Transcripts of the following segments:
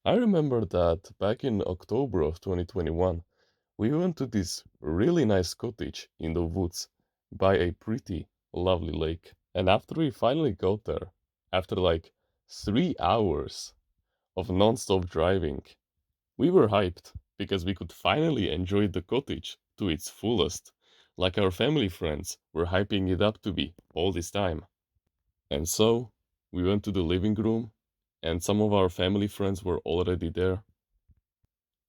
I remember that back in October of 2021, we went to this really nice cottage in the woods by a pretty lovely lake. And after we finally got there, after like 3 hours of non-stop driving, we were hyped because we could finally enjoy the cottage to its fullest, like our family friends were hyping it up to be all this time. And so we went to the living room, and some of our family friends were already there.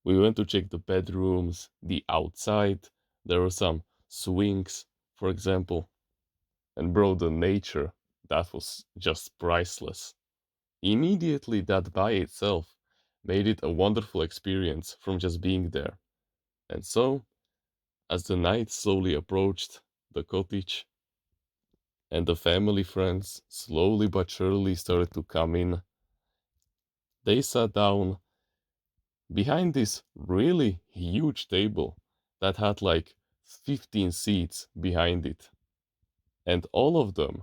We went to check the bedrooms, the outside. There were some swings, for example. And bro, the nature, that was just priceless. Immediately, that by itself made it a wonderful experience from just being there. And so, as the night slowly approached the cottage and the family friends slowly but surely started to come in, they sat down behind this really huge table that had like 15 seats behind it. And all of them,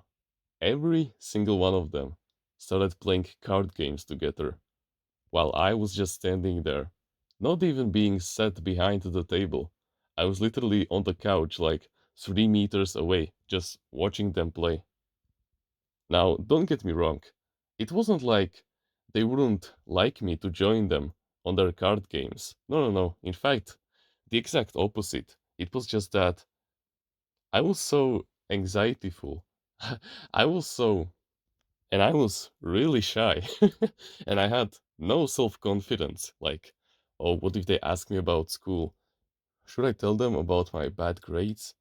every single one of them, started playing card games together while I was just standing there, not even being sat behind the table. I was literally on the couch, like 3 meters away, just watching them play. Now, don't get me wrong, it wasn't like they wouldn't like me to join them on their card games. No, no, no. In fact, the exact opposite. It was just that I was so anxietyful. I was so, and I was really shy. And I had no self confidence. Like, oh, what if they ask me about school? Should I tell them about my bad grades?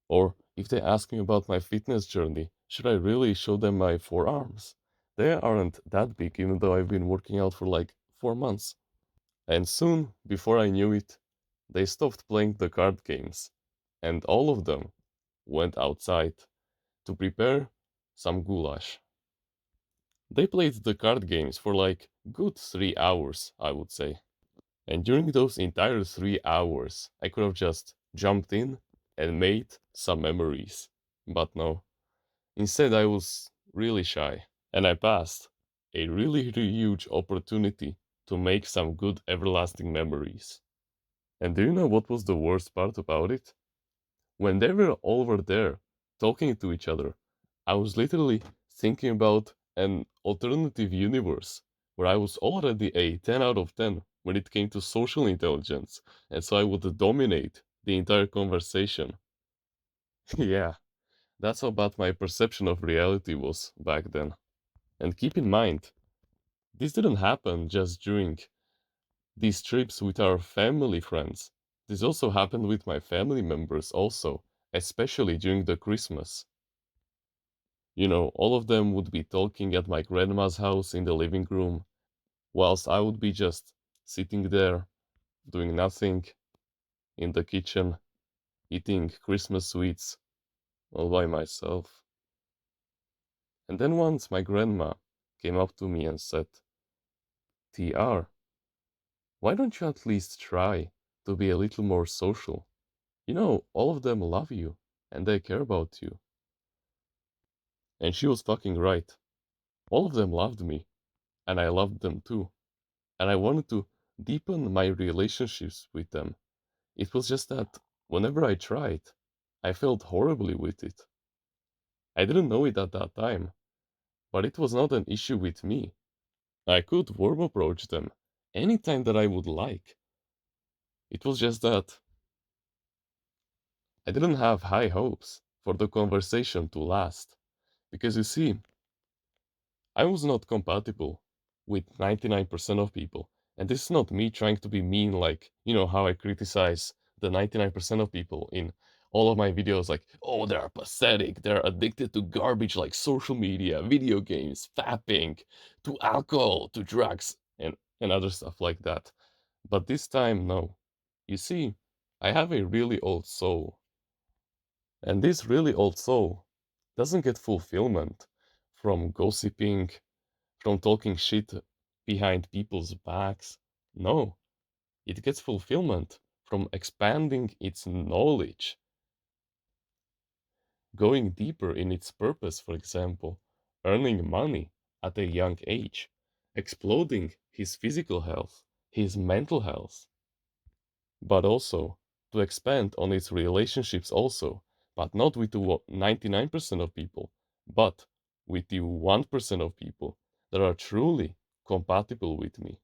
Or if they ask me about my fitness journey, should I really show them my forearms? They aren't that big, even though I've been working out for like 4 months. And soon, before I knew it, they stopped playing the card games, and all of them went outside to prepare some goulash. They played the card games for like good 3 hours, I would say. And during those entire 3 hours, I could have just jumped in and made some memories. But no, instead, I was really shy, and I passed a really huge opportunity to make some good everlasting memories. And do you know what was the worst part about it? When they were all over there talking to each other, I was literally thinking about an alternative universe where I was already a 10 out of 10 when it came to social intelligence, and so I would dominate the entire conversation. Yeah, that's how bad my perception of reality was back then. And keep in mind, this didn't happen just during these trips with our family friends. This also happened with my family members also, especially during the Christmas. You know, all of them would be talking at my grandma's house in the living room, whilst I would be just sitting there, doing nothing, in the kitchen, eating Christmas sweets all by myself. And then once my grandma came up to me and said, TR, why don't you at least try to be a little more social? You know, all of them love you and they care about you. And she was fucking right. All of them loved me, and I loved them too. And I wanted to deepen my relationships with them. It was just that whenever I tried, I felt horribly with it. I didn't know it at that time, but it was not an issue with me. I could warm approach them anytime that I would like. It was just that I didn't have high hopes for the conversation to last. Because you see, I was not compatible with 99% of people. And this is not me trying to be mean, like, you know, how I criticize the 99% of people in all of my videos, like, oh, they're pathetic, they're addicted to garbage like social media, video games, fapping, to alcohol, to drugs, and other stuff like that. But this time, no. You see, I have a really old soul. And this really old soul doesn't get fulfillment from gossiping, from talking shit behind people's backs. No, it gets fulfillment from expanding its knowledge, going deeper in its purpose, for example, earning money at a young age, exploding his physical health, his mental health, but also to expand on its relationships also, but not with the 99% of people, but with the 1% of people that are truly compatible with me.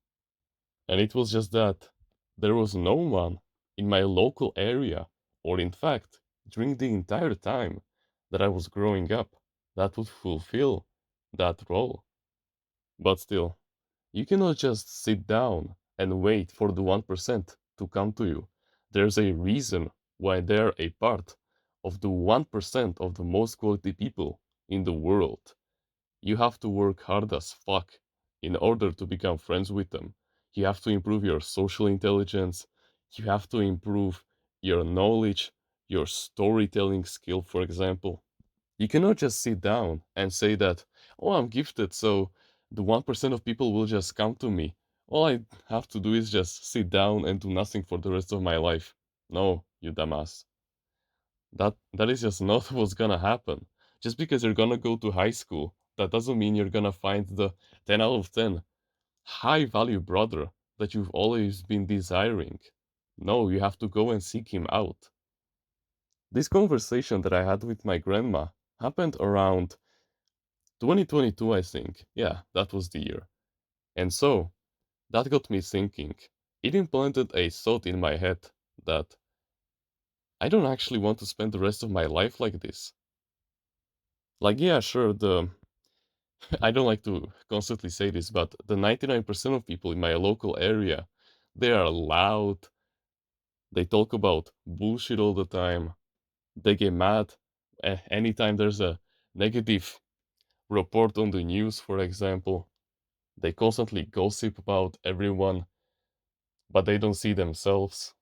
And it was just that there was no one in my local area, or in fact, during the entire time that I was growing up, that would fulfill that role. But still, you cannot just sit down and wait for the 1% to come to you. There's a reason why they're a part of the 1% of the most quality people in the world. You have to work hard as fuck in order to become friends with them. You have to improve your social intelligence. You have to improve your knowledge, your storytelling skill, for example. You cannot just sit down and say that, oh, I'm gifted, so the 1% of people will just come to me. All I have to do is just sit down and do nothing for the rest of my life. No, you dumbass. That is just not what's gonna happen. Just because you're gonna go to high school, that doesn't mean you're gonna find the 10 out of 10 high value brother that you've always been desiring. No, you have to go and seek him out. This conversation that I had with my grandma happened around 2022, I think. Yeah, that was the year. And so, that got me thinking. It implanted a thought in my head that I don't actually want to spend the rest of my life like this. Like, yeah, sure, the I don't like to constantly say this, but the 99% of people in my local area, they are loud, they talk about bullshit all the time, they get mad anytime there's a negative report on the news, for example. They constantly gossip about everyone, but they don't see themselves.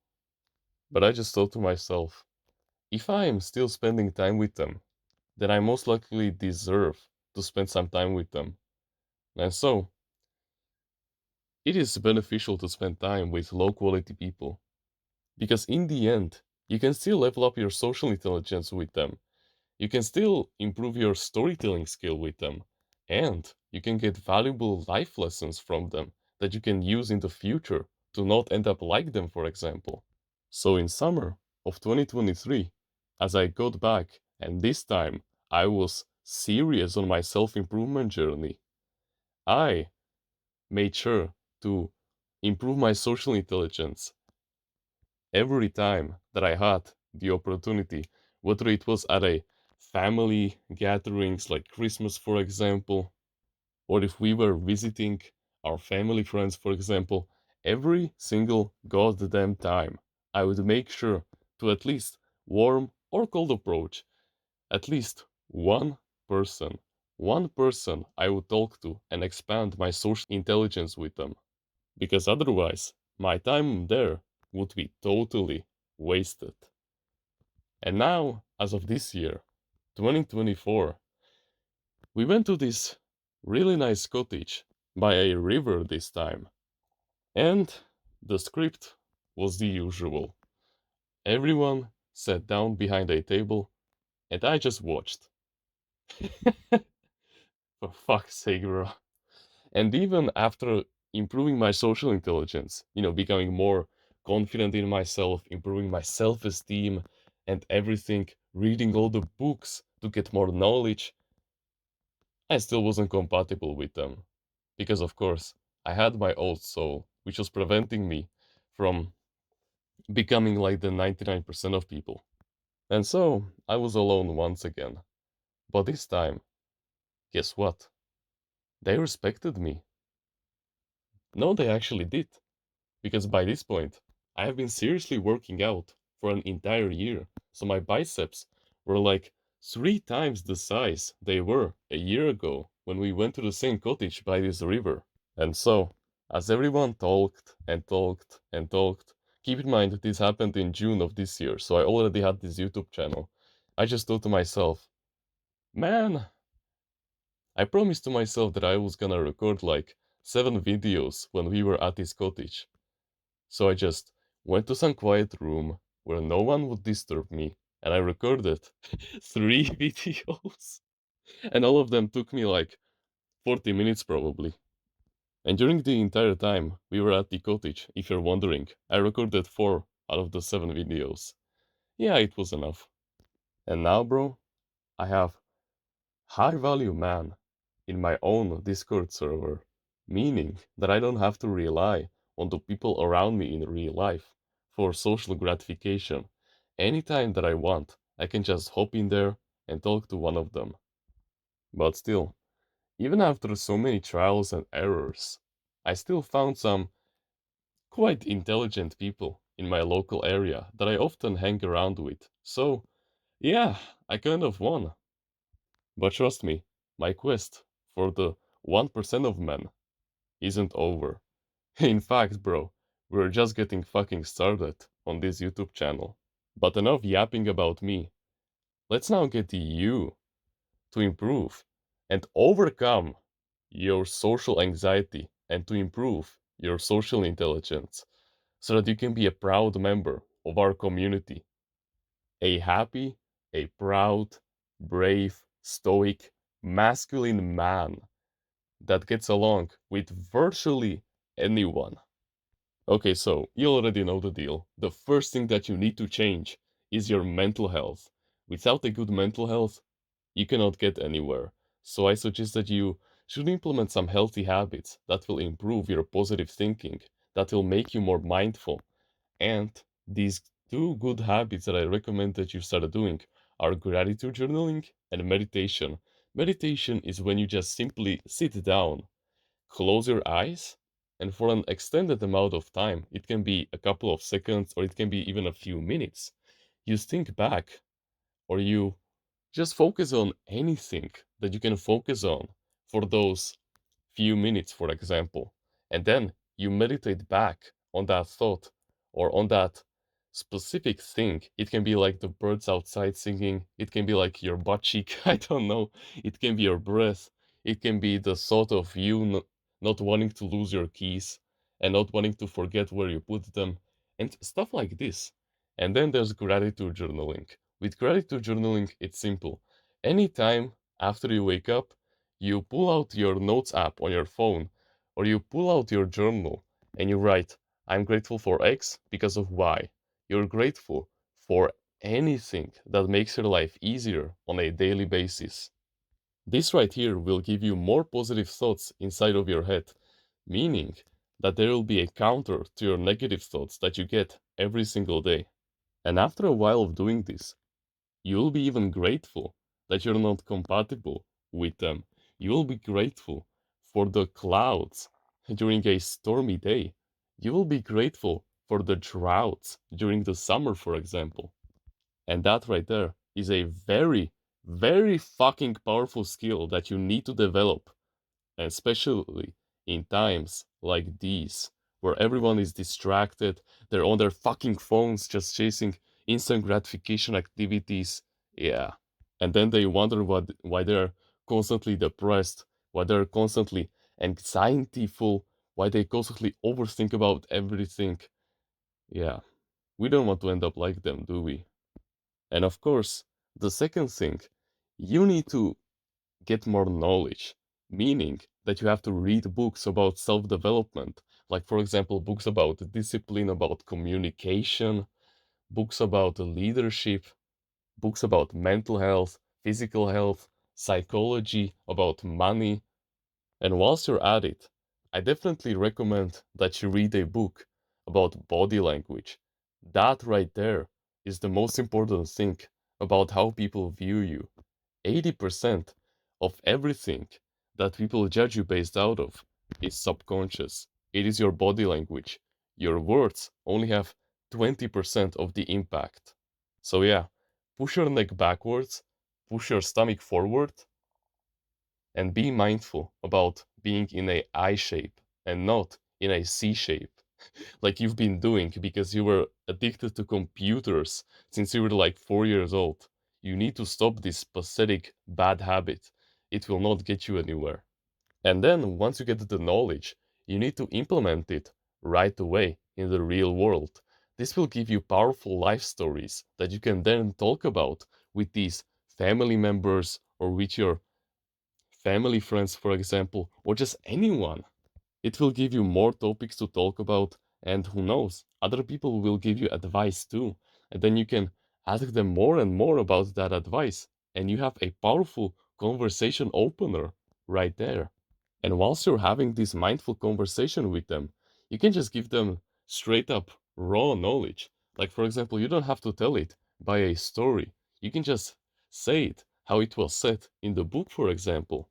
But I just thought to myself, if I am still spending time with them, then I most likely deserve to spend some time with them. And so, it is beneficial to spend time with low quality people. Because in the end, you can still level up your social intelligence with them. You can still improve your storytelling skill with them. And you can get valuable life lessons from them that you can use in the future to not end up like them, for example. So in summer of 2023, as I got back, and this time I was serious on my self-improvement journey, I made sure to improve my social intelligence every time that I had the opportunity, whether it was at a family gatherings like Christmas, for example, or if we were visiting our family friends, for example, every single goddamn time, I would make sure to at least warm or cold approach at least person. One person I would talk to and expand my social intelligence with them. Because otherwise, my time there would be totally wasted. And now, as of this year, 2024, we went to this really nice cottage by a river this time. And the script was the usual. Everyone sat down behind a table and I just watched. For fuck's sake, bro. And even after improving my social intelligence, becoming more confident in myself, improving my self esteem and everything, reading all the books to get more knowledge, I still wasn't compatible with them. Because, of course, I had my old soul, which was preventing me from becoming like the 99% of people. And so I was alone once again. But this time, guess what? They respected me. No, they actually did. Because by this point, I have been seriously working out for an entire year. So my biceps were like 3 times the size they were a year ago when we went to the same cottage by this river. And so, as everyone talked and talked and talked, keep in mind that this happened in June of this year, so I already had this YouTube channel. I just thought to myself, man, I promised to myself that I was gonna record like 7 videos when we were at this cottage. So I just went to some quiet room where no one would disturb me, and I recorded 3 videos. And all of them took me like 40 minutes probably. And during the entire time we were at the cottage, if you're wondering, I recorded 4 out of the 7 videos. Yeah, it was enough. And now, bro, I have high value man in my own Discord server, meaning that I don't have to rely on the people around me in real life for social gratification. Anytime that I want, I can just hop in there and talk to one of them. But still, even after so many trials and errors, I still found some quite intelligent people in my local area that I often hang around with. So, yeah, I kind of won. But trust me, my quest for the 1% of men isn't over. In fact, bro, we're just getting fucking started on this YouTube channel. But enough yapping about me. Let's now get you to improve and overcome your social anxiety and to improve your social intelligence so that you can be a proud member of our community. A happy, a proud, brave, stoic, masculine man that gets along with virtually anyone. Okay, so you already know the deal. The first thing that you need to change is your mental health. Without a good mental health, you cannot get anywhere. So I suggest that you should implement some healthy habits that will improve your positive thinking, that will make you more mindful. And these two good habits that I recommend that you start doing are gratitude journaling and meditation. Meditation is when you just simply sit down, close your eyes, and for an extended amount of time, it can be a couple of seconds or it can be even a few minutes, you think back or you just focus on anything that you can focus on for those few minutes, for example, and then you meditate back on that thought or on that specific thing. It can be like the birds outside singing, it can be like your butt cheek, I don't know, it can be your breath, it can be the thought of you not wanting to lose your keys and not wanting to forget where you put them, and stuff like this. And then there's gratitude journaling. With gratitude journaling, it's simple. Anytime after you wake up, you pull out your notes app on your phone or you pull out your journal and you write, I'm grateful for X because of Y. You're grateful for anything that makes your life easier on a daily basis. This right here will give you more positive thoughts inside of your head, meaning that there will be a counter to your negative thoughts that you get every single day. And after a while of doing this, you'll be even grateful that you're not compatible with them. You'll be grateful for the clouds during a stormy day. You will be grateful for the droughts during the summer, for example. And that right there is a very, very fucking powerful skill that you need to develop, especially in times like these, where everyone is distracted, they're on their fucking phones just chasing instant gratification activities. Yeah. And then they wonder why they're constantly depressed, why they're constantly anxietyful, why they constantly overthink about everything. Yeah. We don't want to end up like them, do we? And of course, the second thing, you need to get more knowledge, meaning that you have to read books about self development, like, for example, books about discipline, about communication, books about leadership, books about mental health, physical health, psychology, about money. And whilst you're at it, I definitely recommend that you read a book about body language. That right there is the most important thing about how people view you. 80% of everything that people judge you based out of is subconscious. It is your body language. Your words only have 20% of the impact. So, yeah, push your neck backwards, push your stomach forward, and be mindful about being in a I shape and not in a C shape like you've been doing because you were addicted to computers since you were like 4 years old. You need to stop this pathetic bad habit. It will not get you anywhere. And then once you get the knowledge, you need to implement it right away in the real world. This will give you powerful life stories that you can then talk about with these family members or with your family friends, for example, or just anyone. It will give you more topics to talk about, and who knows, other people will give you advice too. And then you can ask them more and more about that advice, and you have a powerful conversation opener right there. And whilst you're having this mindful conversation with them, you can just give them straight up raw knowledge. Like, for example, you don't have to tell it by a story. You can just say it how it was said in the book, for example.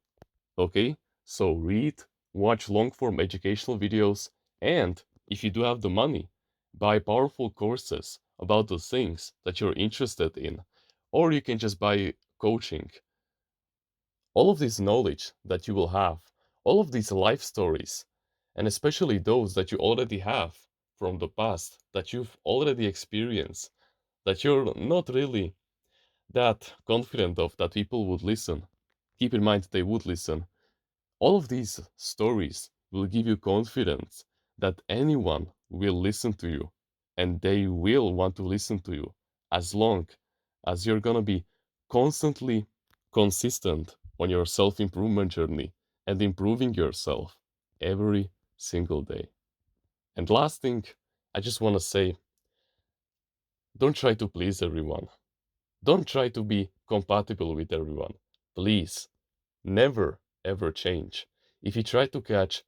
Okay? So read, watch long form educational videos, and if you do have the money, buy powerful courses about the things that you're interested in. Or you can just buy coaching. All of this knowledge that you will have, all of these life stories, and especially those that you already have from the past, that you've already experienced, that you're not really that confident of that people would listen. Keep in mind they would listen. All of these stories will give you confidence that anyone will listen to you, and they will want to listen to you as long as you're gonna be constantly consistent on your self improvement journey and improving yourself every single day. And last thing, I just want to say, don't try to please everyone. Don't try to be compatible with everyone. Please, never ever change. If you try to catch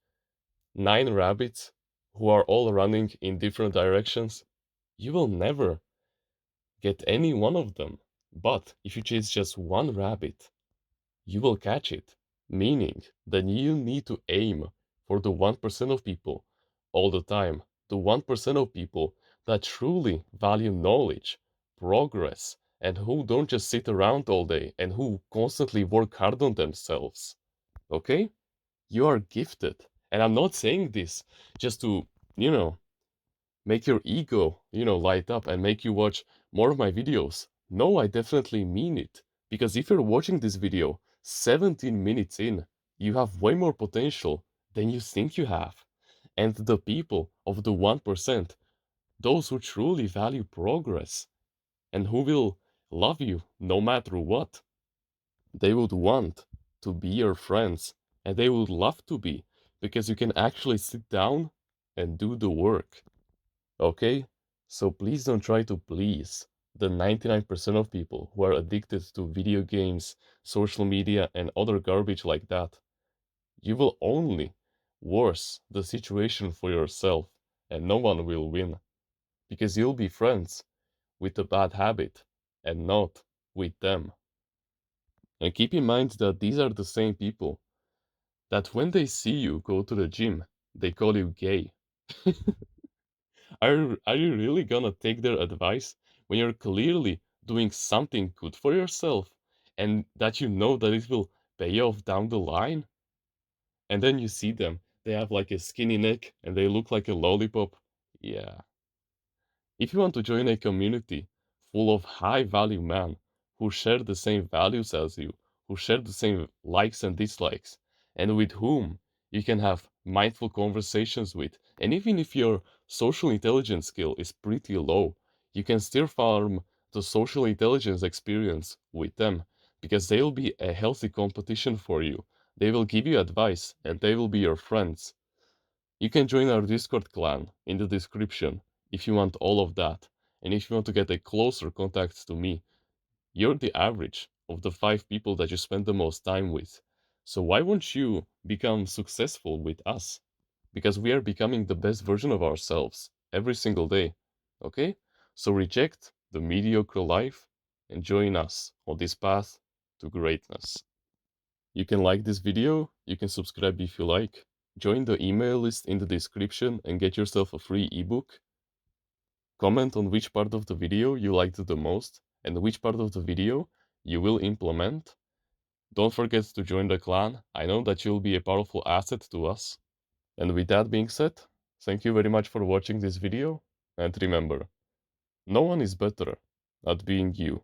9 rabbits who are all running in different directions, you will never get any one of them. But if you chase just one rabbit, you will catch it. Meaning that you need to aim for the 1% of people all the time. The 1% of people that truly value knowledge, progress, and who don't just sit around all day and who constantly work hard on themselves. Okay? You are gifted. And I'm not saying this just to, you know, make your ego, light up and make you watch more of my videos. No, I definitely mean it. Because if you're watching this video 17 minutes in, you have way more potential than you think you have. And the people of the 1%, those who truly value progress and who will love you no matter what, they would want to be your friends and they would love to be because you can actually sit down and do the work. Okay? So please don't try to please the 99% of people who are addicted to video games, social media, and other garbage like that. You will only worse the situation for yourself, and no one will win. Because you'll be friends with a bad habit and not with them. And keep in mind that these are the same people that when they see you go to the gym, they call you gay. Are you really gonna take their advice when you're clearly doing something good for yourself and that you know that it will pay off down the line? And then you see them, they have like a skinny neck and they look like a lollipop. Yeah. If you want to join a community full of high value men who share the same values as you, who share the same likes and dislikes, and with whom you can have mindful conversations with, and even if your social intelligence skill is pretty low, you can still farm the social intelligence experience with them because they'll be a healthy competition for you. They will give you advice and they will be your friends. You can join our Discord clan in the description if you want all of that. And if you want to get a closer contact to me, you're the average of the 5 people that you spend the most time with. So why won't you become successful with us? Because we are becoming the best version of ourselves every single day. Okay? So reject the mediocre life and join us on this path to greatness. You can like this video, you can subscribe if you like, join the email list in the description and get yourself a free ebook. Comment on which part of the video you liked the most and which part of the video you will implement. Don't forget to join the clan, I know that you'll be a powerful asset to us. And with that being said, thank you very much for watching this video, and remember, no one is better at being you.